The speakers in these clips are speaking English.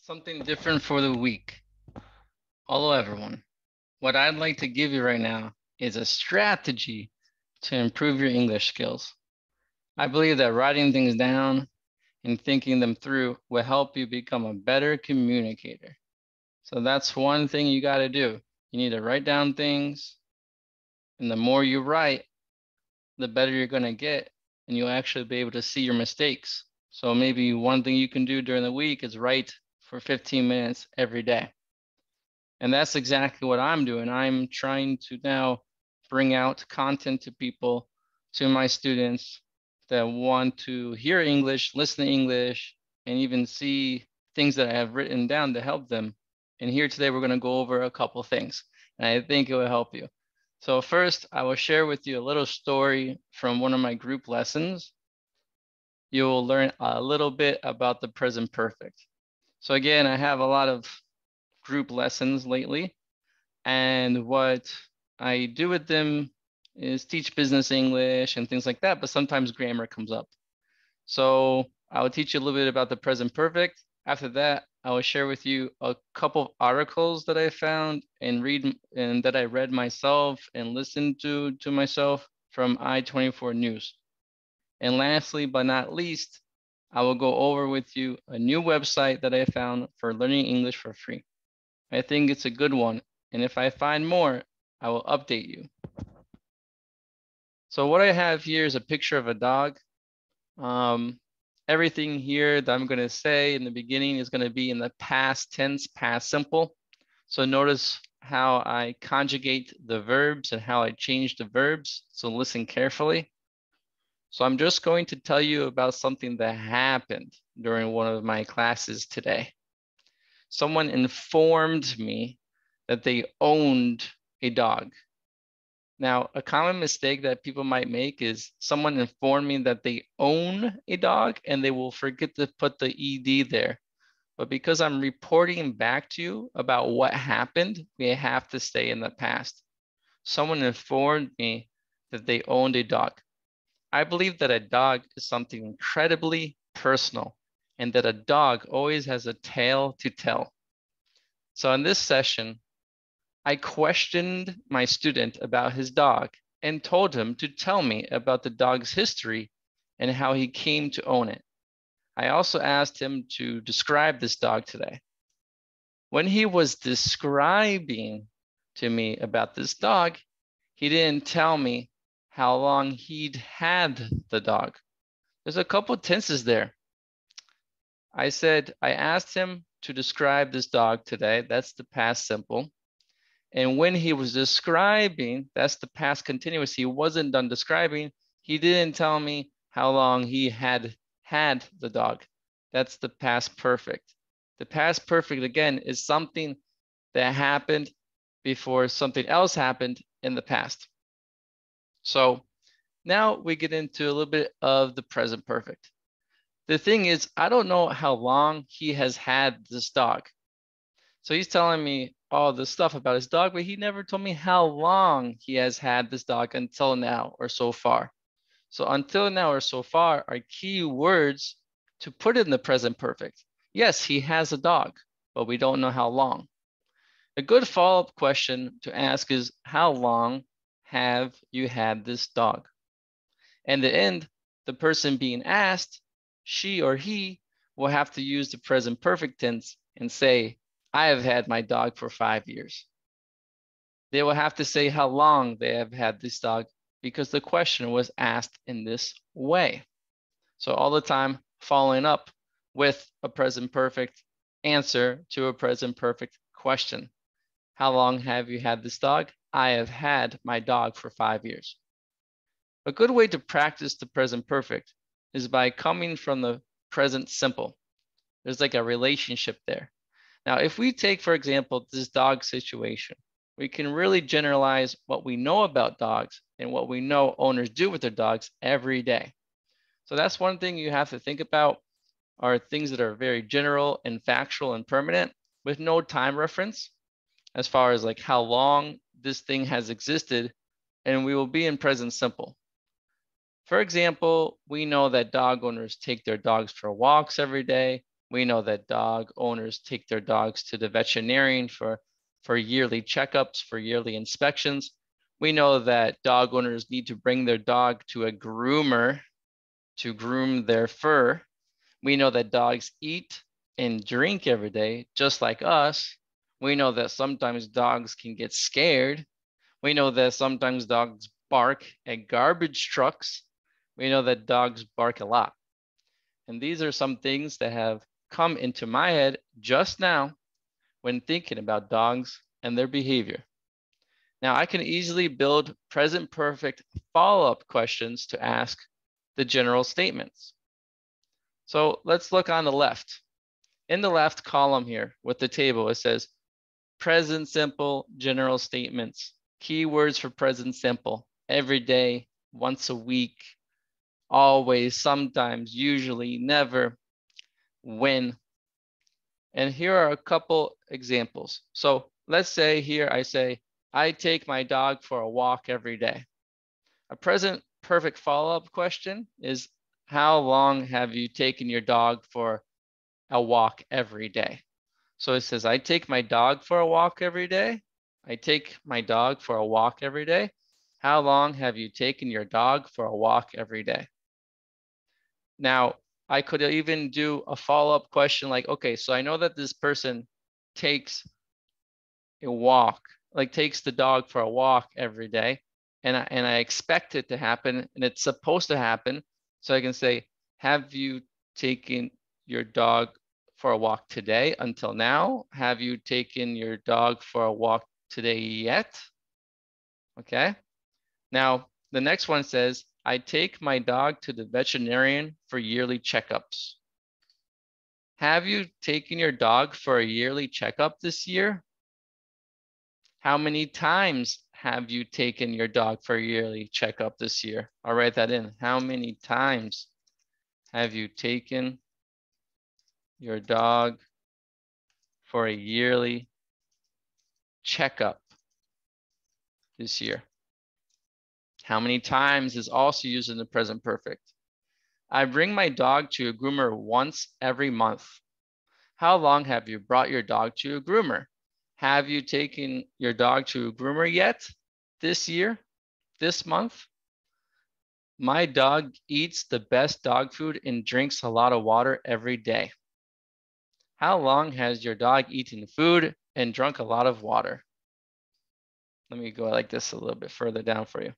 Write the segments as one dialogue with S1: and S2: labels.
S1: Something different for the week. Hello, everyone. What I'd like to give you right now is a strategy to improve your English skills. I believe that writing things down and thinking them through will help you become a better communicator. So that's one thing you got to do. You need to write down things, and the more you write, the better you're going to get, and you'll actually be able to see your mistakes. So maybe one thing you can do during the week is write for 15 minutes every day. And that's exactly what I'm doing. I'm trying to now bring out content to people, to my students that want to hear English, listen to English, and even see things that I have written down to help them. And here today, we're going to go over a couple things, and I think it will help you. So first, I will share with you a little story from one of my group lessons. You will learn a little bit about the present perfect. So again, I have a lot of group lessons lately. And what I do with them is teach business English and things like that, but sometimes grammar comes up. So I will teach you a little bit about the present perfect. After that, I will share with you a couple of articles that I found and that I read myself and listened to myself from I24 News. And lastly, but not least, I will go over with you a new website that I found for learning English for free. I think it's a good one, and if I find more, I will update you. So what I have here is a picture of a dog. Everything here that I'm going to say in the beginning is going to be in the past tense, past simple. So notice how I conjugate the verbs and how I change the verbs. So listen carefully. So I'm just going to tell you about something that happened during one of my classes today. Someone informed me that they owned a dog. Now, a common mistake that people might make is someone informing that they own a dog and they will forget to put the ED there. But because I'm reporting back to you about what happened, we have to stay in the past. Someone informed me that they owned a dog. I believe that a dog is something incredibly personal and that a dog always has a tale to tell. So in this session, I questioned my student about his dog and told him to tell me about the dog's history and how he came to own it. I also asked him to describe this dog today. When he was describing to me about this dog, he didn't tell me how long he'd had the dog. There's a couple tenses there. I asked him to describe this dog today. That's the past simple. And when he was describing, that's the past continuous. He wasn't done describing. He didn't tell me how long he had the dog. That's the past perfect. The past perfect, again, is something that happened before something else happened in the past. So now we get into a little bit of the present perfect. The thing is, I don't know how long he has had this dog. So he's telling me all the stuff about his dog, but he never told me how long he has had this dog until now or so far. So until now or so far are key words to put in the present perfect. Yes, he has a dog, but we don't know how long. A good follow-up question to ask is, how long have you had this dog? And the end, the person being asked, she or he, will have to use the present perfect tense and say, I have had my dog for 5 years. They will have to say how long they have had this dog because the question was asked in this way. So all the time following up with a present perfect answer to a present perfect question. How long have you had this dog? I have had my dog for 5 years. A good way to practice the present perfect is by coming from the present simple. There's like a relationship there. Now, if we take, for example, this dog situation, we can really generalize what we know about dogs and what we know owners do with their dogs every day. So that's one thing you have to think about, are things that are very general and factual and permanent with no time reference as far as like how long this thing has existed, and we will be in present simple. For example, we know that dog owners take their dogs for walks every day. We know that dog owners take their dogs to the veterinarian for yearly checkups, for yearly inspections. We know that dog owners need to bring their dog to a groomer to groom their fur. We know that dogs eat and drink every day, just like us. We know that sometimes dogs can get scared. We know that sometimes dogs bark at garbage trucks. We know that dogs bark a lot. And these are some things that have come into my head just now when thinking about dogs and their behavior. Now I can easily build present perfect follow-up questions to ask the general statements. So let's look on the left. In the left column here with the table, it says present simple general statements. Keywords for present simple: every day, once a week, always, sometimes, usually, never, when. And here are a couple examples. So let's say here I say, I take my dog for a walk every day. A present perfect follow-up question is, how long have you taken your dog for a walk every day? So it says, I take my dog for a walk every day. I take my dog for a walk every day. How long have you taken your dog for a walk every day? Now, I could even do a follow-up question like, okay, so I know that this person takes a walk, like takes the dog for a walk every day, and I expect it to happen, and it's supposed to happen. So I can say, have you taken your dog for a walk today until now? Have you taken your dog for a walk today yet? Okay. Now, the next one says, I take my dog to the veterinarian for yearly checkups. Have you taken your dog for a yearly checkup this year? How many times have you taken your dog for a yearly checkup this year? I'll write that in. How many times have you taken your dog for a yearly checkup this year? How many times is also used in the present perfect. I bring my dog to a groomer once every month. How long have you brought your dog to a groomer? Have you taken your dog to a groomer yet this year, this month? My dog eats the best dog food and drinks a lot of water every day. How long has your dog eaten food and drunk a lot of water? Let me go like this a little bit further down for you.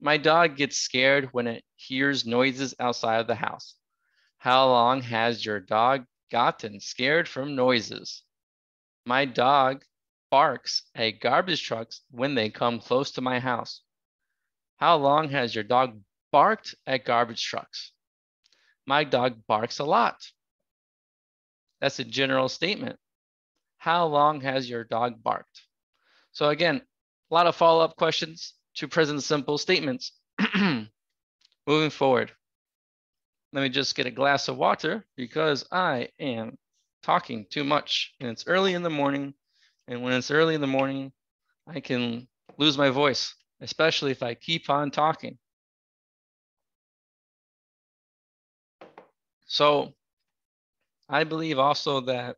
S1: My dog gets scared when it hears noises outside of the house. How long has your dog gotten scared from noises? My dog barks at garbage trucks when they come close to my house. How long has your dog barked at garbage trucks? My dog barks a lot. That's a general statement. How long has your dog barked? So again, a lot of follow-up questions to present simple statements. Moving forward. Let me just get a glass of water because I am talking too much and it's early in the morning. And when it's early in the morning, I can lose my voice, especially if I keep on talking. So I believe also that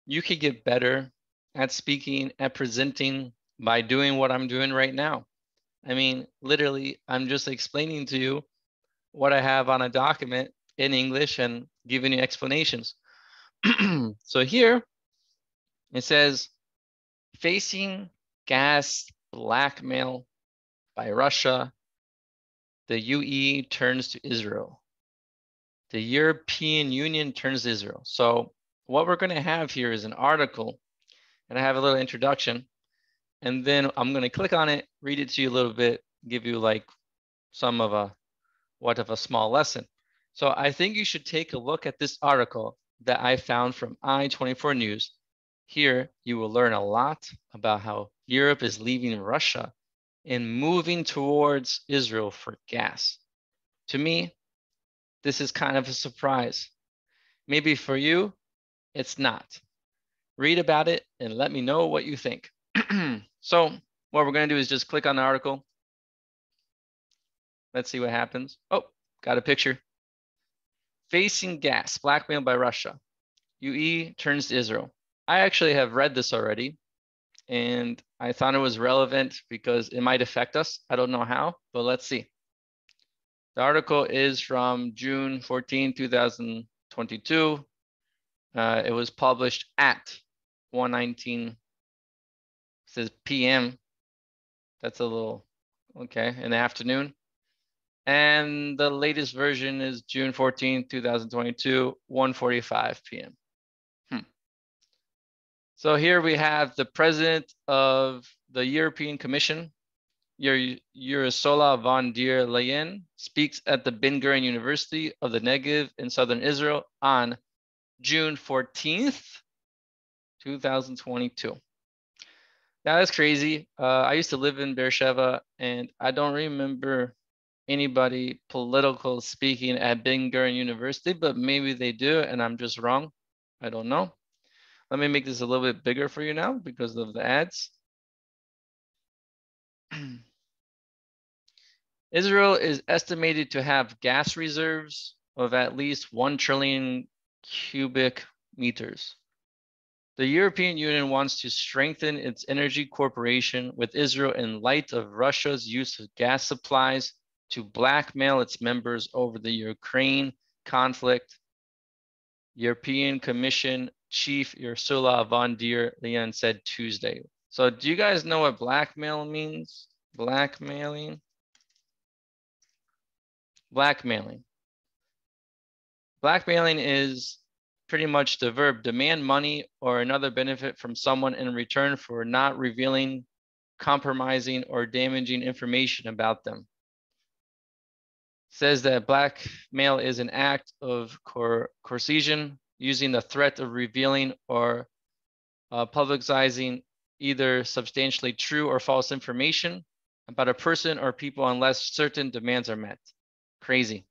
S1: you could get better at speaking, at presenting by doing what I'm doing right now. I mean, literally, I'm just explaining to you what I have on a document in English and giving you explanations. So here it says, facing gas blackmail by Russia, the UE turns to Israel. The European Union turns to Israel. So what we're going to have here is an article, and I have a little introduction, and then I'm going to click on it, read it to you a little bit, give you like some of a small lesson. So I think you should take a look at this article that I found from I24 News. Here you will learn a lot about how Europe is leaving Russia and moving towards Israel for gas. To me, this is kind of a surprise. Maybe for you, it's not. Read about it and let me know what you think. So what we're going to do is just click on the article. Let's see what happens. Oh, got a picture. facing gas, blackmail by Russia. UE turns to Israel. I actually have read this already, and I thought it was relevant because it might affect us. I don't know how, but let's see. The article is from June 14, 2022. It was published at 1:19. It says PM. That's a little, okay, in the afternoon. And the latest version is June 14, 2022, 1:45 p.m. So here we have the president of the European Commission, Ursula von der Leyen, speaks at the Ben Gurion University of the Negev in southern Israel on June 14th, 2022. Now that's crazy. I used to live in Beersheba, and I don't remember anybody political speaking at Ben Gurion University, but maybe they do, and I'm just wrong. I don't know. Let me make this a little bit bigger for you now because of the ads. Israel is estimated to have gas reserves of at least 1 trillion cubic meters. The European Union wants to strengthen its energy cooperation with Israel in light of Russia's use of gas supplies to blackmail its members over the Ukraine conflict. European Commission Chief Ursula von der Leyen said Tuesday. So do you guys know what blackmail means? Blackmailing. Blackmailing. Blackmailing is pretty much the verb demand money or another benefit from someone in return for not revealing, compromising, or damaging information about them. Says that blackmail is an act of coercion using the threat of revealing or publicizing either substantially true or false information about a person or people unless certain demands are met. Crazy.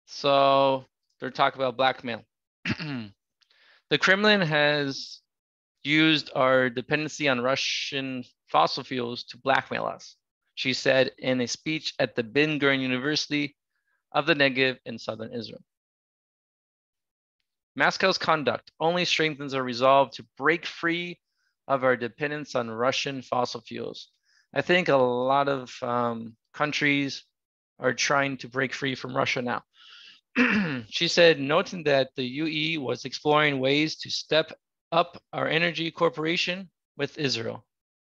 S1: So they're talking about blackmail. The Kremlin has used our dependency on Russian fossil fuels to blackmail us, she said in a speech at the Ben Gurion University of the Negev in southern Israel. Moscow's conduct only strengthens our resolve to break free of our dependence on Russian fossil fuels. I think a lot of countries are trying to break free from Russia now. She said, noting that the UE was exploring ways to step up our energy cooperation with Israel,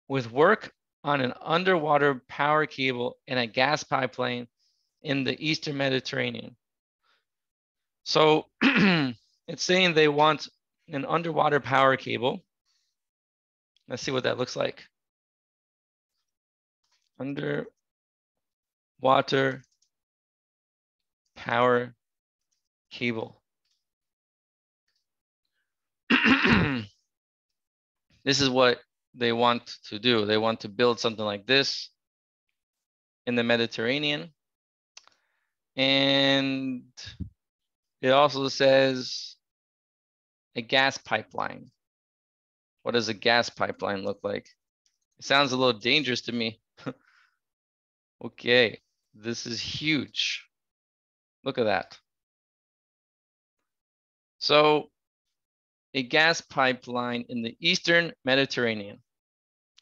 S1: with work on an underwater power cable and a gas pipeline in the Eastern Mediterranean. So it's saying they want an underwater power cable. Let's see what that looks like. Underwater power cable. This is what they want to do. They want to build something like this in the Mediterranean. And it also says a gas pipeline. What does a gas pipeline look like? It sounds a little dangerous to me. Okay, this is huge. Look at that. So a gas pipeline in the Eastern Mediterranean.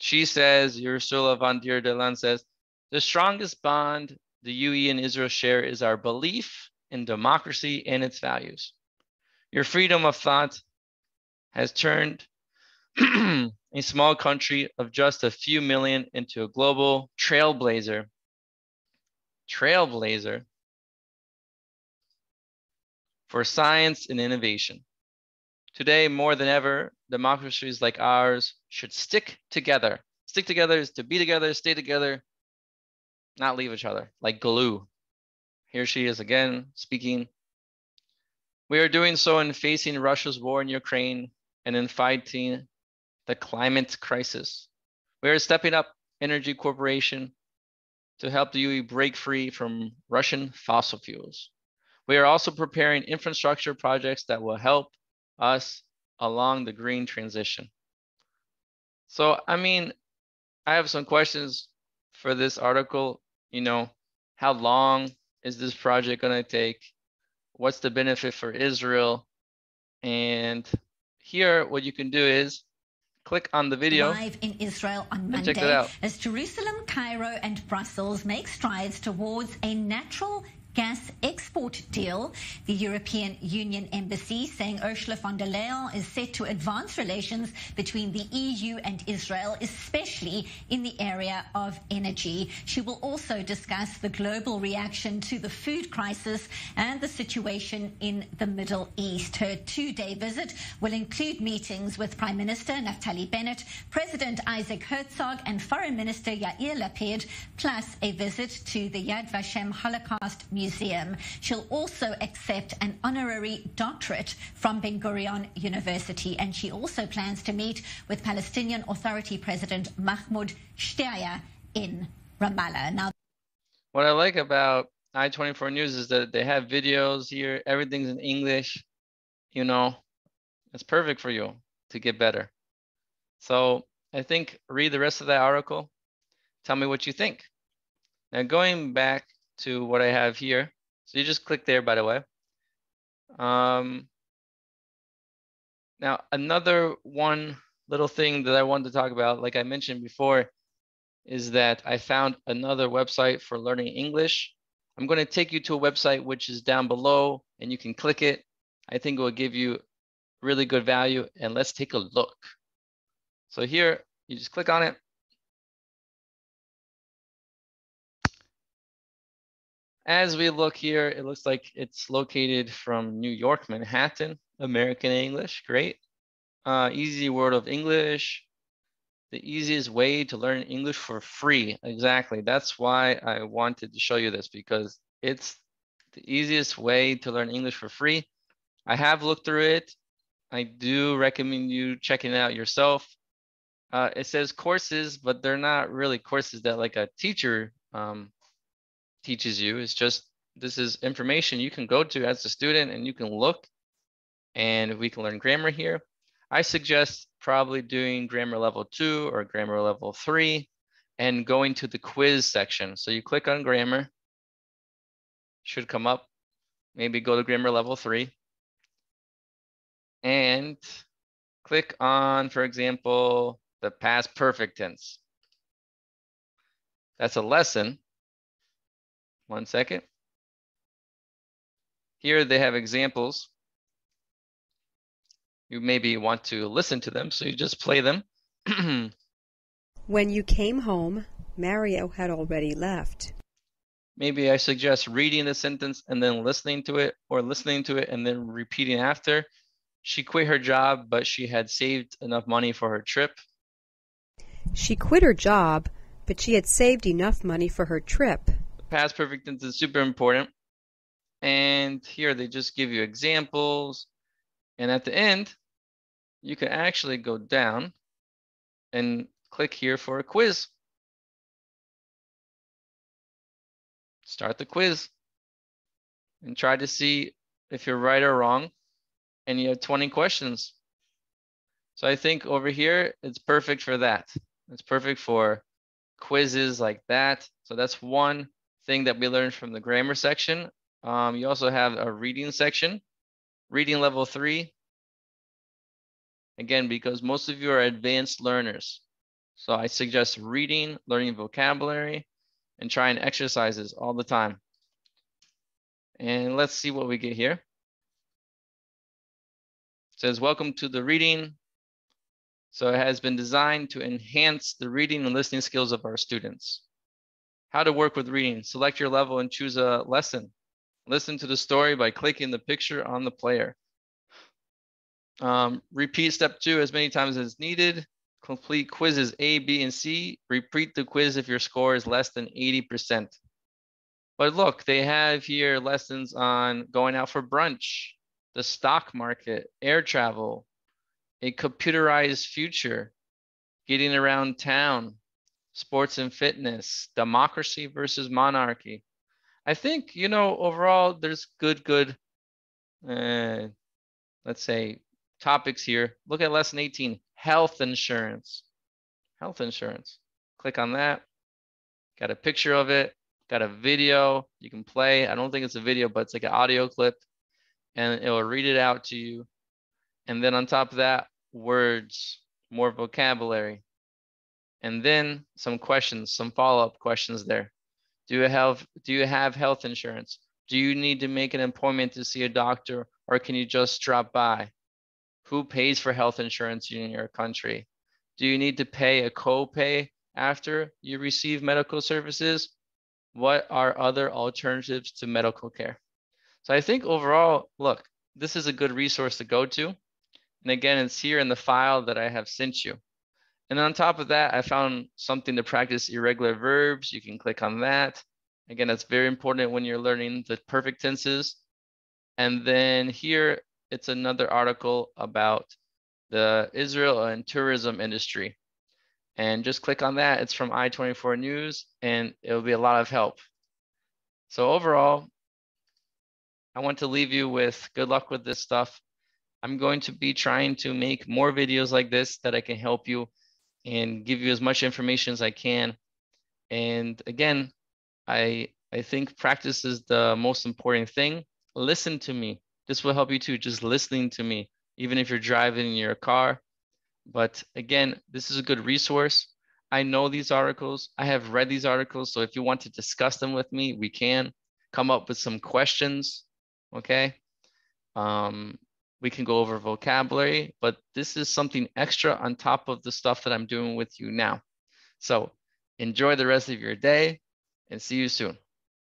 S1: She says, Ursula von der Leyen says, the strongest bond the UE and Israel share is our belief in democracy and its values. Your freedom of thought has turned a small country of just a few million into a global trailblazer. Trailblazer for science and innovation. Today, more than ever, democracies like ours should stick together. Stick together is to be together, stay together, not leave each other, like glue. Here she is again speaking. We are doing so in facing Russia's war in Ukraine and in fighting the climate crisis. We are stepping up energy cooperation to help the UE break free from Russian fossil fuels. We are also preparing infrastructure projects that will help us along the green transition. So, I mean, I have some questions for this article. You know, how long is this project going to take? What's the benefit for Israel? And here, what you can do is click on the video.
S2: Arrive in Israel on
S1: and check that
S2: Monday
S1: out.
S2: as Jerusalem, Cairo, and Brussels make strides towards a natural gas export deal. The European Union embassy saying Ursula von der Leyen is set to advance relations between the EU and Israel, especially in the area of energy. She will also discuss the global reaction to the food crisis and the situation in the Middle East. Her two-day visit will include meetings with Prime Minister Naftali Bennett, President Isaac Herzog, and Foreign Minister Yair Lapid, plus a visit to the Yad Vashem Holocaust Museum. She'll also accept an honorary doctorate from Ben Gurion University, and she also plans to meet with Palestinian Authority President Mahmoud Shtayyeh in Ramallah. Now,
S1: what I like about I-24 News is that they have videos here. Everything's in English. You know, it's perfect for you to get better. So I think read the rest of that article. Tell me what you think. Now going back to what I have here. So you just click there, by the way. Now another one little thing that I wanted to talk about, like I mentioned before, is that I found another website for learning English. I'm going to take you to a website which is down below and you can click it. I think it will give you really good value, and let's take a look. So here, you just click on it. As we look here, it looks like it's located from New York, Manhattan, American English, great. Easy Word of English, the easiest way to learn English for free. Exactly, that's why I wanted to show you this, because it's the easiest way to learn English for free. I have looked through it. I do recommend you checking it out yourself. It says courses, but they're not really courses that like a teacher teaches you. It's just, this is information you can go to as a student and you can look, and we can learn grammar here. I suggest probably doing grammar level 2 or grammar level 3 and going to the quiz section. So you click on grammar, should come up, maybe go to grammar level 3 and click on, for example, the past perfect tense. That's a lesson. 1 second. Here they have examples. You maybe want to listen to them, so you just play them.
S3: When you came home, Mario had already left.
S1: Maybe I suggest reading the sentence and then listening to it, or listening to it and then repeating after. She quit her job, but she had saved enough money for her trip.
S3: She quit her job, but she had saved enough money for her trip.
S1: Past perfect tense is super important. And here they just give you examples. And at the end, you can actually go down and click here for a quiz. Start the quiz and try to see if you're right or wrong. And you have 20 questions. So I think over here, it's perfect for that. It's perfect for quizzes like that. So that's one thing that we learned from the grammar section. You also have a reading section, reading level 3. Again, because most of you are advanced learners. So I suggest reading, learning vocabulary, and trying exercises all the time. And let's see what we get here. It says, welcome to the reading. So it has been designed to enhance the reading and listening skills of our students. How to work with reading. Select your level and choose a lesson. Listen to the story by clicking the picture on the player. Repeat step 2 as many times as needed. Complete quizzes A, B, and C. Repeat the quiz if your score is less than 80%. But look, they have here lessons on going out for brunch, the stock market, air travel, a computerized future, getting around town, sports and fitness, democracy versus monarchy. I think, you know, overall, there's good, let's say, topics here. Look at lesson 18, health insurance. Health insurance. Click on that. Got a picture of it. Got a video you can play. I don't think it's a video, but it's like an audio clip. and it will read it out to you. And then on top of that, words, more vocabulary. And then some questions, some follow-up questions there. Do you have health insurance? Do you need to make an appointment to see a doctor, or can you just drop by? Who pays for health insurance in your country? Do you need to pay a copay after you receive medical services? What are other alternatives to medical care? So I think overall, look, this is a good resource to go to. And again, it's here in the file that I have sent you. And on top of that, I found something to practice irregular verbs. You can click on that. Again, that's very important when you're learning the perfect tenses. And then here, it's another article about the Israel and tourism industry. And just click on that. It's from I24 News, and it'll be a lot of help. So overall, I want to leave you with good luck with this stuff. I'm going to be trying to make more videos like this that I can help you and give you as much information as I can. And again, I think practice is the most important thing. Listen to me. This will help you too, just listening to me, even if you're driving in your car. But again, this is a good resource. I know these articles. I have read these articles. So if you want to discuss them with me, we can come up with some questions, okay? We can go over vocabulary, but this is something extra on top of the stuff that I'm doing with you now. So enjoy the rest of your day and see you soon.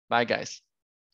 S1: Bye, guys.